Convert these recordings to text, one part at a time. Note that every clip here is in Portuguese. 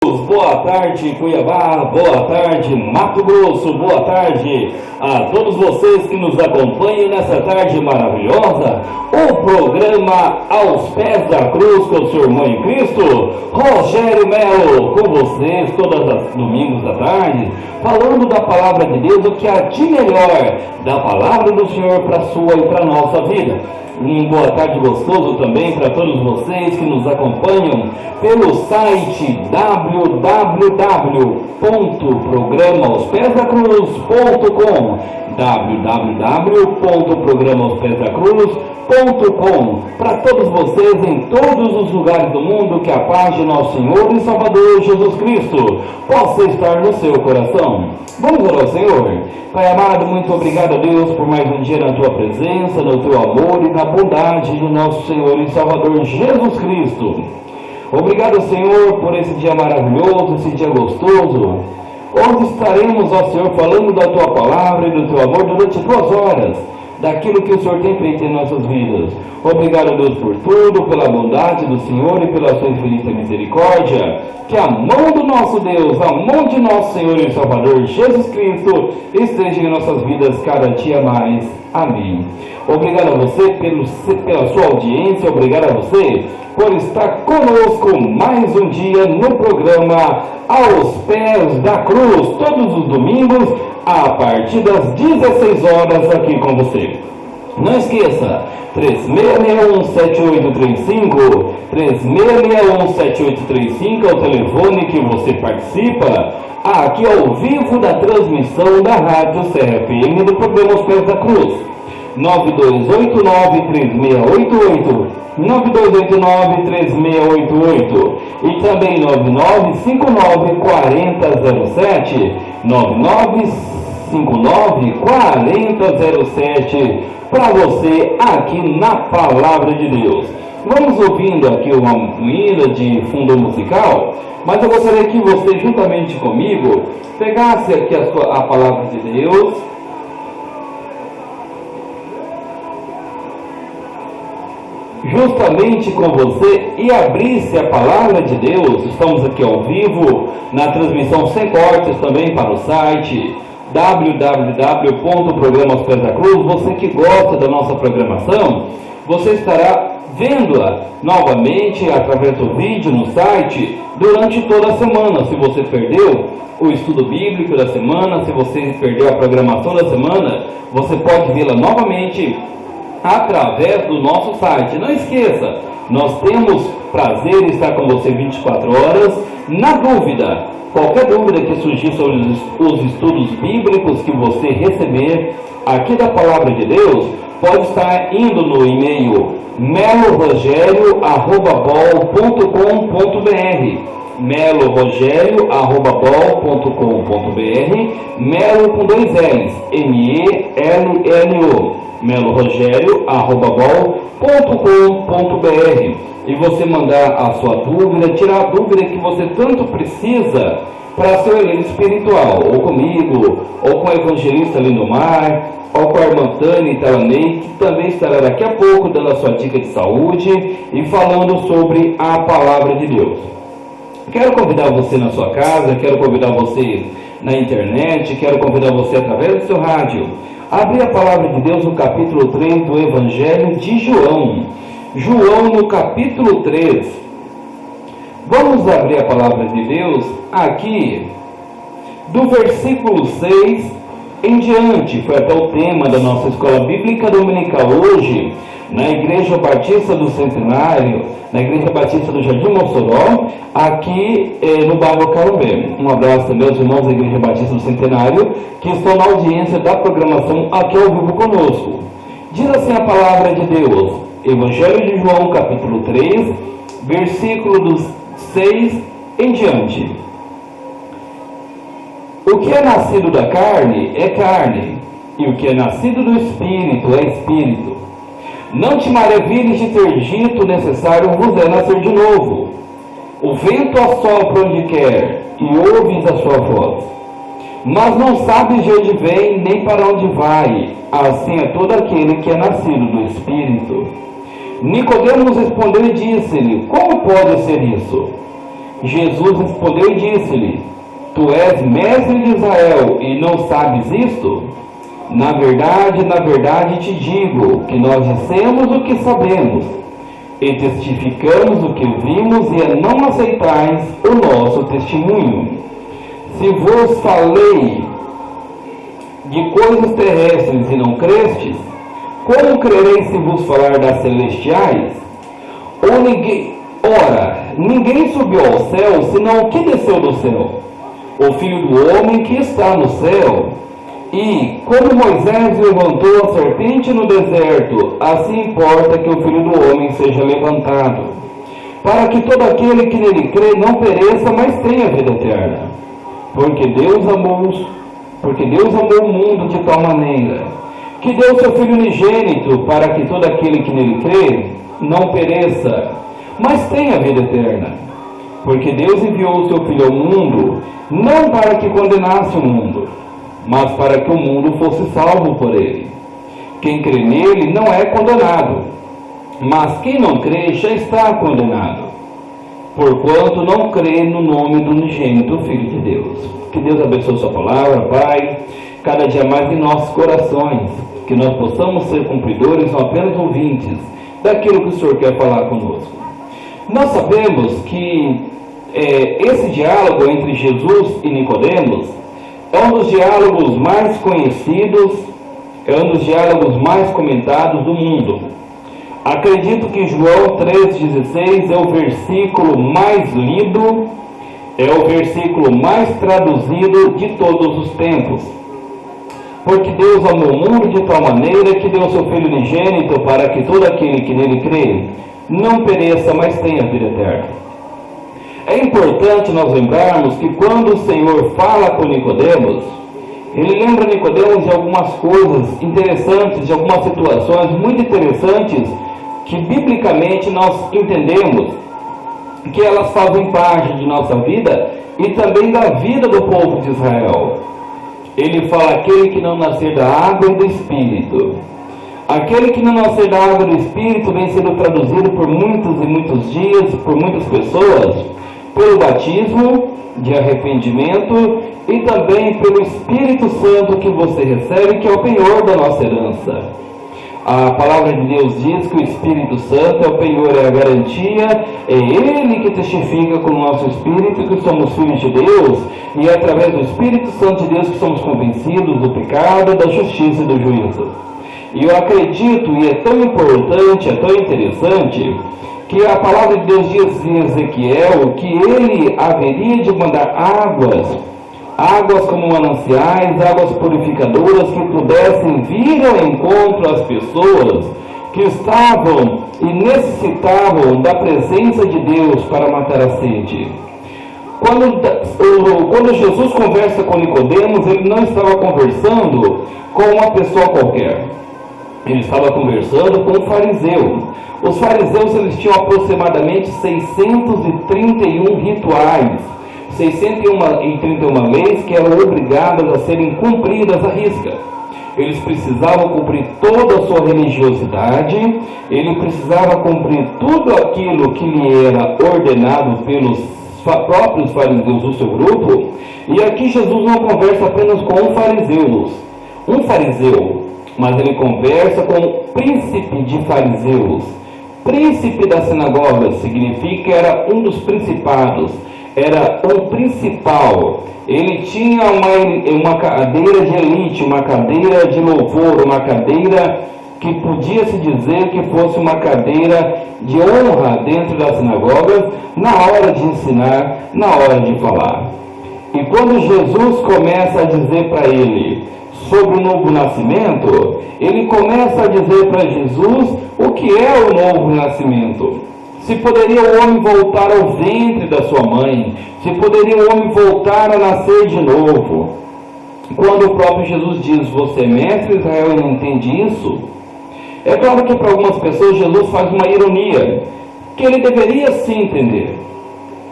Boa tarde, Cuiabá, boa tarde, Mato Grosso, boa tarde a todos vocês que nos acompanham nessa tarde maravilhosa. O programa Aos Pés da Cruz com o seu irmão em Cristo, Rogério Melo, com vocês todos os domingos à tarde, falando da Palavra de Deus, o que há de melhor da Palavra do Senhor para a sua e para a nossa vida. Boa tarde gostoso também para todos vocês que nos acompanham pelo site www.programaospesdacruz.com www.programaospesdacruz.com. Para todos vocês em todos os lugares do mundo, que a paz de nosso Senhor e Salvador Jesus Cristo possa estar no seu coração. Vamos orar ao Senhor. Pai amado, muito obrigado a Deus por mais um dia na tua presença, no teu amor e na bondade do nosso Senhor e Salvador Jesus Cristo. Obrigado, Senhor, por esse dia maravilhoso, esse dia gostoso, onde estaremos, ó Senhor, falando da tua palavra e do teu amor durante 2 horas, daquilo que o Senhor tem feito em nossas vidas. Obrigado, Deus, por tudo, pela bondade do Senhor e pela sua infinita misericórdia. Que a mão do nosso Deus, a mão de nosso Senhor e Salvador Jesus Cristo esteja em nossas vidas cada dia mais. Amém. Obrigado a você pela sua audiência, obrigado a você por estar conosco mais um dia no programa Aos Pés da Cruz, todos os domingos, a partir das 16 horas aqui com você. Não esqueça, 3661-7835, 3661-7835 é o telefone que você participa aqui ao vivo da transmissão da Rádio Serra FM do programa Aos Pés da Cruz. 9289-3688, 9289-3688 e também 9959-4007, 9959-4007 para você aqui na Palavra de Deus. Vamos ouvindo aqui uma moeda de fundo musical, mas eu gostaria que você, juntamente comigo, pegasse aqui a Palavra de Deus, justamente com você, e abrisse a Palavra de Deus. Estamos aqui ao vivo, na transmissão sem cortes também para o site www.programaospesdacruz. Você que gosta da nossa programação, você estará vendo-a novamente através do vídeo no site durante toda a semana. Se você perdeu o estudo bíblico da semana, se você perdeu a programação da semana, você pode vê-la novamente através do nosso site. Não esqueça, nós temos prazer em estar com você 24 horas. Na dúvida, qualquer dúvida que surgir sobre os estudos bíblicos que você receber aqui da Palavra de Deus, pode estar indo no e-mail melorogerio@bol.com.br, melorogerio@bol.com.br, Melo com 2 L's, MELLO, melorogerio@bol.com.br, e você mandar a sua dúvida, tirar a dúvida que você tanto precisa para seu elenco espiritual, ou comigo, ou com a evangelista Lindomar, ou com a irmã Tânia Talanei, que também estará daqui a pouco dando a sua dica de saúde e falando sobre a Palavra de Deus. Quero convidar você na sua casa, quero convidar você na internet, quero convidar você através do seu rádio. Abrir a Palavra de Deus no capítulo 3 do Evangelho de João. João no capítulo 3. Vamos abrir a Palavra de Deus aqui do versículo 6 em diante. Foi até o tema da nossa escola bíblica dominical hoje, na Igreja Batista do Centenário, na Igreja Batista do Jardim Mossoró, aqui no bairro Carumbé. Um abraço também aos irmãos da Igreja Batista do Centenário, que estão na audiência da programação aqui ao vivo conosco. Diz assim a Palavra de Deus, Evangelho de João, capítulo 3, versículo dos 6 em diante. O que é nascido da carne é carne, e o que é nascido do Espírito é Espírito. Não te maravilhes de ter dito, necessário vos é nascer de novo. O vento assopra onde quer, e ouves a sua voz, mas não sabes de onde vem, nem para onde vai. Assim é todo aquele que é nascido do Espírito. Nicodemos respondeu e disse-lhe: como pode ser isso? Jesus respondeu e disse-lhe: Tu és mestre de Israel e não sabes isto? Na verdade te digo que nós dissemos o que sabemos e testificamos o que vimos e não aceitais o nosso testemunho. Se vos falei de coisas terrestres e não crestes, como crereis se vos falar das celestiais? Ora, ninguém subiu ao céu, senão o que desceu do céu, o Filho do Homem que está no céu. E, como Moisés levantou a serpente no deserto, assim importa que o Filho do Homem seja levantado, para que todo aquele que nele crê não pereça, mas tenha vida eterna. Porque Deus amou o mundo de tal maneira, que deu seu Filho unigênito, para que todo aquele que nele crê não pereça, mas tenha vida eterna. Porque Deus enviou o seu Filho ao mundo, não para que condenasse o mundo, mas para que o mundo fosse salvo por ele. Quem crê nele não é condenado, mas quem não crê já está condenado, porquanto não crê no nome do unigênito Filho de Deus. Que Deus abençoe sua palavra, Pai, cada dia mais em nossos corações, que nós possamos ser cumpridores, não apenas ouvintes, daquilo que o Senhor quer falar conosco. Nós sabemos que esse diálogo entre Jesus e Nicodemos é um dos diálogos mais conhecidos, é um dos diálogos mais comentados do mundo. Acredito que João 3,16 é o versículo mais lido, é o versículo mais traduzido de todos os tempos. Porque Deus amou o mundo de tal maneira que deu seu Filho unigênito para que todo aquele que nele crê não pereça, mas tenha vida eterna. É importante nós lembrarmos que quando o Senhor fala com Nicodemos, ele lembra Nicodemos de algumas coisas interessantes, de algumas situações muito interessantes, que biblicamente nós entendemos que elas fazem parte de nossa vida e também da vida do povo de Israel. Ele fala: aquele que não nascer da água e do Espírito. Aquele que não nascer da água e do Espírito vem sendo traduzido por muitos e muitos dias, por muitas pessoas, pelo batismo de arrependimento e também pelo Espírito Santo que você recebe, que é o penhor da nossa herança. A palavra de Deus diz que o Espírito Santo é o penhor, é a garantia, é Ele que testifica com o nosso Espírito que somos filhos de Deus, e é através do Espírito Santo de Deus que somos convencidos do pecado, da justiça e do juízo. E eu acredito, e é tão importante, é tão interessante, que a palavra de Deus diz em Ezequiel que Ele haveria de mandar águas como mananciais, águas purificadoras, que pudessem vir ao encontro às pessoas que estavam e necessitavam da presença de Deus para matar a sede. Quando Jesus conversa com Nicodemos, ele não estava conversando com uma pessoa qualquer. Ele estava conversando com um fariseu. Os fariseus, eles tinham aproximadamente 631 rituais, 631 leis que eram obrigadas a serem cumpridas à risca. Eles precisavam cumprir toda a sua religiosidade, ele precisava cumprir tudo aquilo que lhe era ordenado pelos próprios fariseus do seu grupo. E aqui Jesus não conversa apenas com um fariseu, mas ele conversa com o príncipe de fariseus. Príncipe da sinagoga significa que era um dos principados, era um principal. Ele tinha uma cadeira de elite, uma cadeira de louvor, uma cadeira que podia se dizer que fosse uma cadeira de honra dentro das sinagogas, na hora de ensinar, na hora de falar. E quando Jesus começa a dizer para ele sobre o novo nascimento, ele começa a dizer para Jesus o que é o novo nascimento. Se poderia o homem voltar ao ventre da sua mãe, se poderia o homem voltar a nascer de novo. Quando o próprio Jesus diz: você é mestre de Israel e não entende isso? É claro que para algumas pessoas Jesus faz uma ironia, que ele deveria sim entender.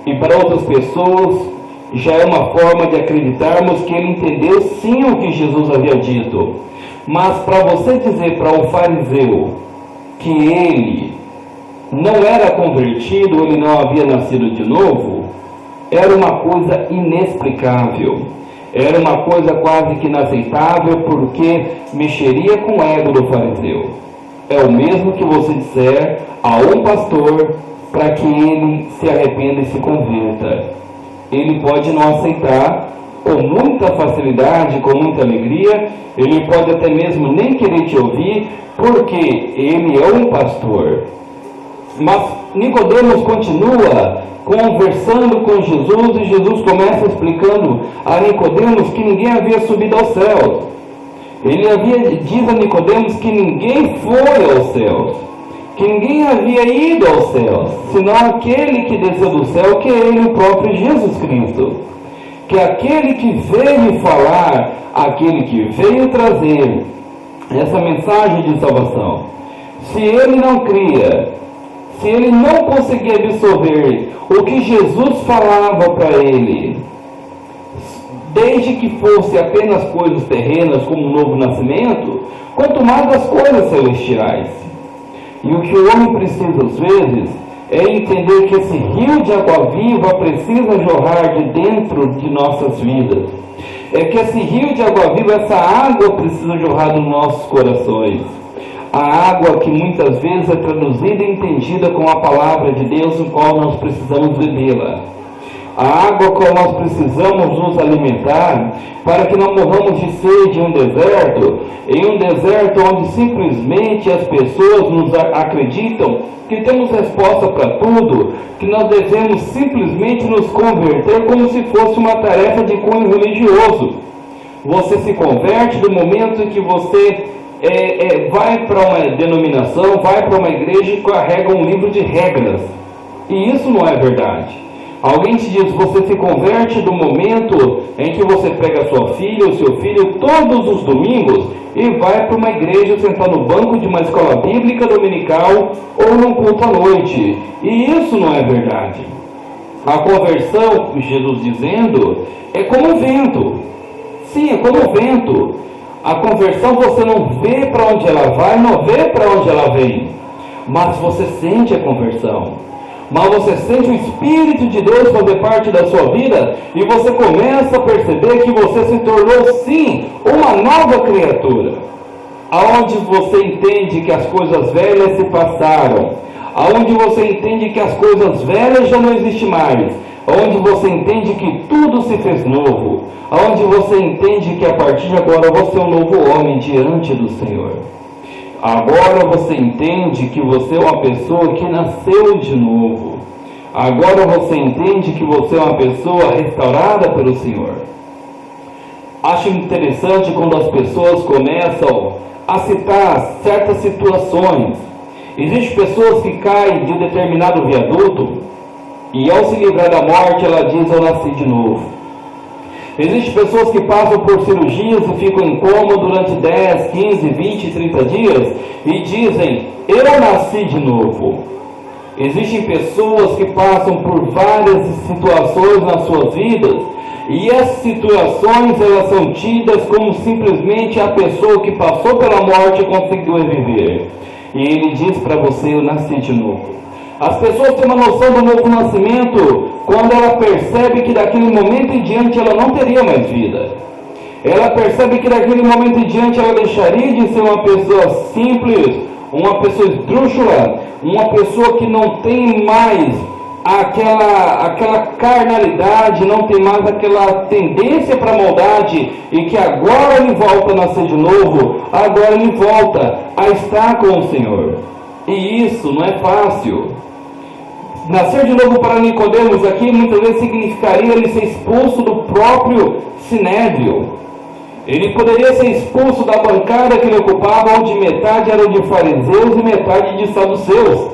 E para outras pessoas já é uma forma de acreditarmos que ele entendeu sim o que Jesus havia dito. Mas para você dizer para um fariseu que ele não era convertido, ele não havia nascido de novo, era uma coisa inexplicável. Era uma coisa quase que inaceitável, porque mexeria com o ego do fariseu. É o mesmo que você disser a um pastor para que ele se arrependa e se converta. Ele pode não aceitar com muita facilidade, com muita alegria, ele pode até mesmo nem querer te ouvir, porque ele é um pastor. Mas Nicodemos continua conversando com Jesus, e Jesus começa explicando a Nicodemos que ninguém havia subido aos céus. Diz a Nicodemos que ninguém foi aos céus, que ninguém havia ido aos céus, senão aquele que desceu do céu, que é ele, o próprio Jesus Cristo. Que aquele que veio falar, aquele que veio trazer essa mensagem de salvação, se ele não cria, se ele não conseguir absorver o que Jesus falava para ele, desde que fosse apenas coisas terrenas, como um novo nascimento, quanto mais as coisas celestiais. E o que o homem precisa às vezes é entender que esse rio de água viva precisa jorrar de dentro de nossas vidas. É que esse rio de água viva, essa água precisa jorrar dos nossos corações. A água que muitas vezes é traduzida e entendida com a palavra de Deus, no qual nós precisamos bebê-la. A água com nós precisamos nos alimentar, para que não morramos de sede em um deserto onde simplesmente as pessoas nos acreditam que temos resposta para tudo, que nós devemos simplesmente nos converter como se fosse uma tarefa de cunho religioso. Você se converte no momento em que você vai para uma denominação, vai para uma igreja e carrega um livro de regras. E isso não é verdade. Alguém te diz, você se converte no momento em que você pega sua filha ou seu filho todos os domingos e vai para uma igreja sentar no banco de uma escola bíblica dominical ou num culto à noite. E isso não é verdade. A conversão, Jesus dizendo, é como o vento. Sim, é como o vento. A conversão você não vê para onde ela vai, não vê para onde ela vem, mas você sente a conversão. Mas você sente o Espírito de Deus fazer parte da sua vida e você começa a perceber que você se tornou sim uma nova criatura, aonde você entende que as coisas velhas se passaram, aonde você entende que as coisas velhas já não existem mais, aonde você entende que tudo se fez novo, aonde você entende que a partir de agora você é um novo homem diante do Senhor. Agora você entende que você é uma pessoa que nasceu de novo. Agora você entende que você é uma pessoa restaurada pelo Senhor. Acho interessante quando as pessoas começam a citar certas situações. Existem pessoas que caem de um determinado viaduto e ao se livrar da morte ela diz, eu nasci de novo. Existem pessoas que passam por cirurgias e ficam em coma durante 10, 15, 20, 30 dias e dizem, eu nasci de novo. Existem pessoas que passam por várias situações nas suas vidas e essas situações elas são tidas como simplesmente a pessoa que passou pela morte e conseguiu viver. E ele diz para você, eu nasci de novo. As pessoas têm uma noção do novo nascimento quando ela percebe que daquele momento em diante ela não teria mais vida. Ela percebe que daquele momento em diante ela deixaria de ser uma pessoa simples, uma pessoa esdrúxula, uma pessoa que não tem mais aquela carnalidade, não tem mais aquela tendência para a maldade, e que agora ele volta a nascer de novo, agora ele volta a estar com o Senhor. E isso não é fácil. Nascer de novo para Nicodemos aqui muitas vezes significaria ele ser expulso do próprio sinédrio. Ele poderia ser expulso da bancada que ele ocupava, onde metade era de fariseus e metade de saduceus,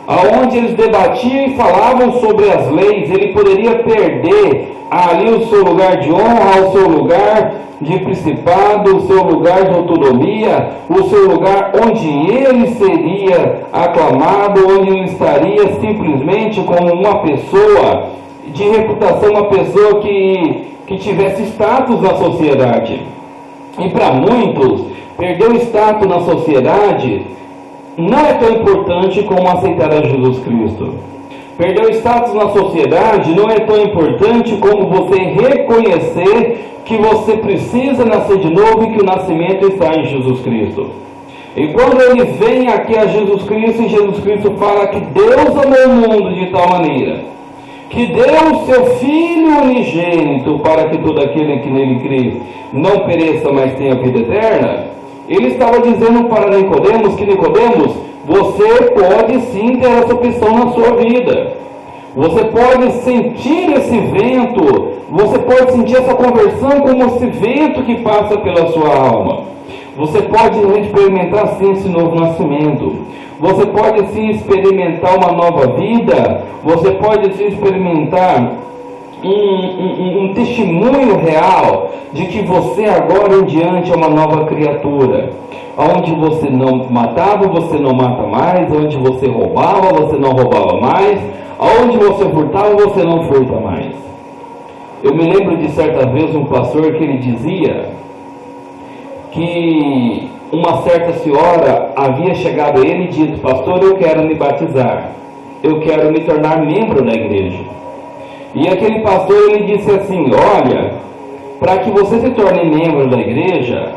aonde eles debatiam e falavam sobre as leis. Ele poderia perder ali o seu lugar de honra, o seu lugar de principado, o seu lugar de autonomia, o seu lugar onde ele seria aclamado, onde ele estaria simplesmente como uma pessoa de reputação, uma pessoa que tivesse status na sociedade. E para muitos, perder o status na sociedade não é tão importante como aceitar a Jesus Cristo. Perder o status na sociedade não é tão importante como você reconhecer que você precisa nascer de novo e que o nascimento está em Jesus Cristo. E quando ele vem aqui a Jesus Cristo, e Jesus Cristo fala que Deus amou o mundo de tal maneira, que deu o seu Filho unigênito para que todo aquele que nele crê não pereça, mas tenha vida eterna, ele estava dizendo para Nicodemos que Nicodemos, você pode sim ter essa opção na sua vida. Você pode sentir esse vento, você pode sentir essa conversão como esse vento que passa pela sua alma. Você pode experimentar sim esse novo nascimento. Você pode sim experimentar uma nova vida. Você pode sim experimentar um testemunho real de que você agora em diante é uma nova criatura. Onde você não matava, você não mata mais. Onde você roubava, você não roubava mais. Onde você furtava, você não furta mais. Eu me lembro de certa vez um pastor que ele dizia que uma certa senhora havia chegado a ele e dito: pastor, eu quero me batizar, eu quero me tornar membro da igreja. E aquele pastor ele disse assim: olha, para que você se torne membro da igreja,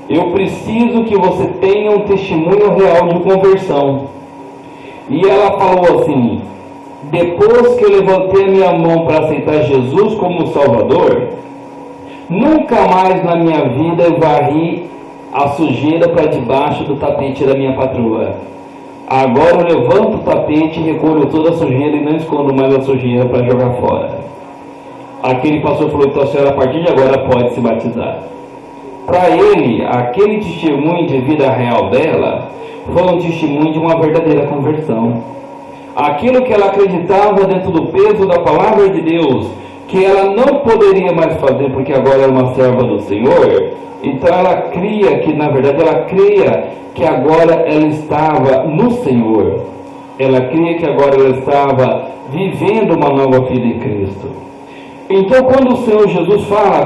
eu preciso que você tenha um testemunho real de conversão. E ela falou assim: depois que eu levantei a minha mão para aceitar Jesus como Salvador, nunca mais na minha vida eu varri a sujeira para debaixo do tapete da minha patroa. Agora eu levanto o tapete, recolho toda a sujeira e não escondo mais a sujeira para jogar fora. Aquele pastor falou: então a senhora a partir de agora pode se batizar. Para ele, aquele testemunho de vida real dela foi um testemunho de uma verdadeira conversão. Aquilo que ela acreditava dentro do peso da palavra de Deus, que ela não poderia mais fazer porque agora era uma serva do Senhor, então ela cria que, na verdade, ela cria que agora ela estava no Senhor. Ela cria que agora ela estava vivendo uma nova vida em Cristo. Então, quando o Senhor Jesus fala,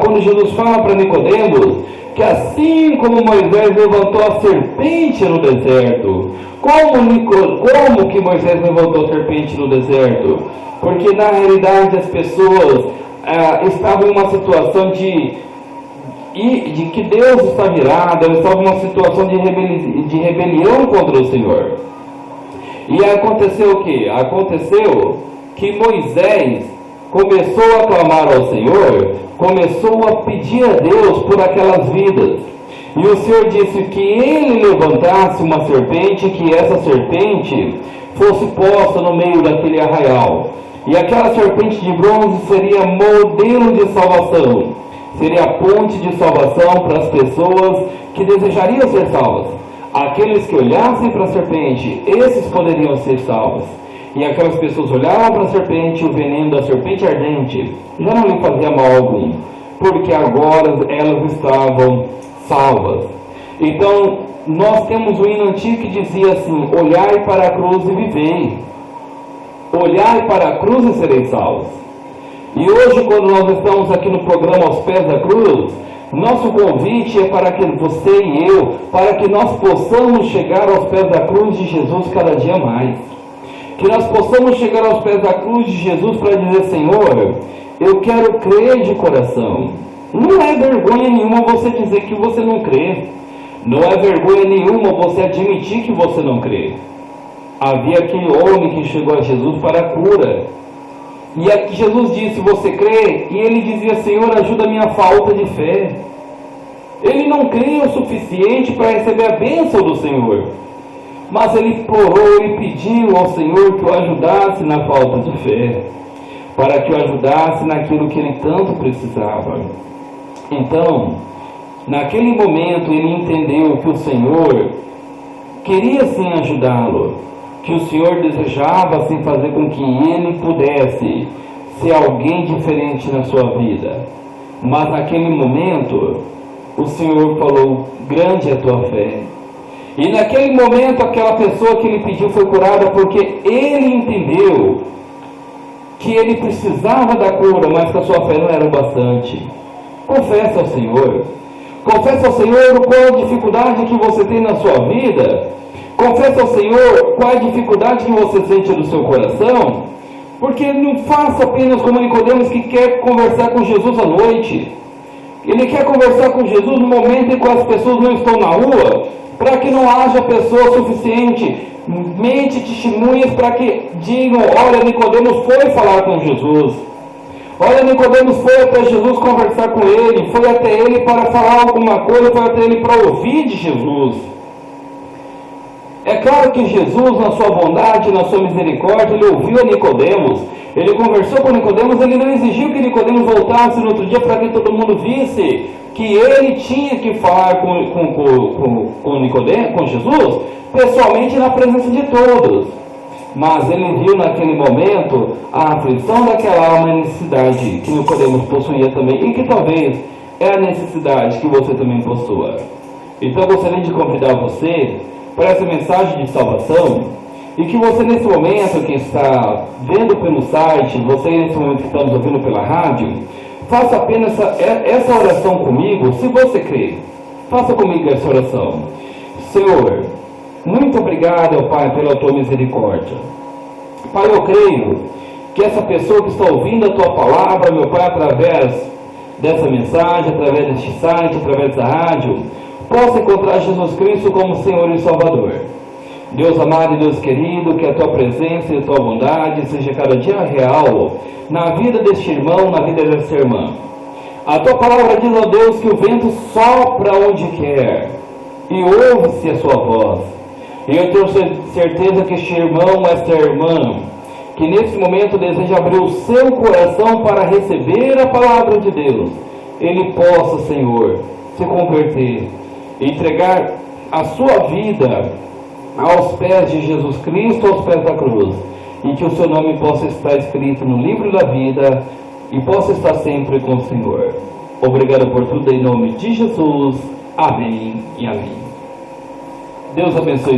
para Nicodemos, que assim como Moisés levantou a serpente no deserto, como que Moisés levantou a serpente no deserto? Porque na realidade as pessoas estavam em uma situação de que Deus estava irado, elas estavam em uma situação de rebelião contra o Senhor. E aconteceu o quê? Aconteceu que Moisés começou a clamar ao Senhor, começou a pedir a Deus por aquelas vidas. E o Senhor disse que ele levantasse uma serpente, que essa serpente fosse posta no meio daquele arraial. E aquela serpente de bronze seria modelo de salvação, seria a ponte de salvação para as pessoas que desejariam ser salvas. Aqueles que olhassem para a serpente, esses poderiam ser salvos. E aquelas pessoas olhavam para a serpente, o veneno da serpente ardente já não lhe fazia mal algum, porque agora elas estavam salvas. Então, nós temos um hino antigo que dizia assim: olhai para a cruz e vivei. Olhai para a cruz e sereis salvos. E hoje, quando nós estamos aqui no programa Aos Pés da Cruz, nosso convite é para que você e eu, para que nós possamos chegar aos pés da cruz de Jesus cada dia mais. Que nós possamos chegar aos pés da cruz de Jesus para dizer: Senhor, eu quero crer de coração. Não é vergonha nenhuma você dizer que você não crê. Não é vergonha nenhuma você admitir que você não crê. Havia aquele homem que chegou a Jesus para a cura. E aqui Jesus disse: você crê? E ele dizia: Senhor, ajuda a minha falta de fé. Ele não cria o suficiente para receber a bênção do Senhor. Mas ele implorou, ele pediu ao Senhor que o ajudasse na falta de fé, para que o ajudasse naquilo que ele tanto precisava. Então, naquele momento ele entendeu que o Senhor queria sim ajudá-lo, que o Senhor desejava assim fazer com que ele pudesse ser alguém diferente na sua vida. Mas naquele momento o Senhor falou: grande é a tua fé. E naquele momento aquela pessoa que ele pediu foi curada, porque ele entendeu que ele precisava da cura, mas que a sua fé não era o bastante. Confesse ao Senhor. Confesse ao Senhor qual a dificuldade que você tem na sua vida. Confesse ao Senhor qual a dificuldade que você sente no seu coração. Porque ele não faça apenas como Nicodemos, que quer conversar com Jesus à noite. Ele quer conversar com Jesus no momento em que as pessoas não estão na rua, para que não haja pessoa suficientemente testemunhas para que digam: olha, Nicodemos foi falar com Jesus. Olha, Nicodemos foi até Jesus conversar com ele, foi até ele para falar alguma coisa, foi até ele para ouvir de Jesus. É claro que Jesus, na sua bondade, na sua misericórdia, ele ouviu a Nicodemos, ele conversou com Nicodemos, ele não exigiu que Nicodemos voltasse no outro dia para que todo mundo visse que ele tinha que falar com Nicodemos, com Jesus, pessoalmente na presença de todos. Mas ele viu naquele momento a aflição daquela alma e a necessidade que Nicodemos possuía também, e que talvez é a necessidade que você também possua. Então eu gostaria de convidar você para essa mensagem de salvação, e que você nesse momento que está vendo pelo site, você nesse momento que estamos ouvindo pela rádio, faça apenas essa oração comigo, se você crê. Faça comigo essa oração. Senhor, muito obrigado, Pai, pela Tua misericórdia. Pai, eu creio que essa pessoa que está ouvindo a Tua palavra, meu Pai, através dessa mensagem, através deste site, através da rádio, possa encontrar Jesus Cristo como Senhor e Salvador. Deus amado e Deus querido, que a Tua presença e a Tua bondade seja cada dia real na vida deste irmão, na vida desta irmã. A Tua palavra diz, ó Deus, que o vento sopra onde quer e ouve-se a Sua voz. E eu tenho certeza que este irmão, esta irmã, que nesse momento deseja abrir o seu coração para receber a palavra de Deus, ele possa, Senhor, se converter, entregar a sua vida aos pés de Jesus Cristo, aos pés da cruz, e que o seu nome possa estar escrito no livro da vida e possa estar sempre com o Senhor. Obrigado por tudo, em nome de Jesus. Amém e amém. Deus abençoe.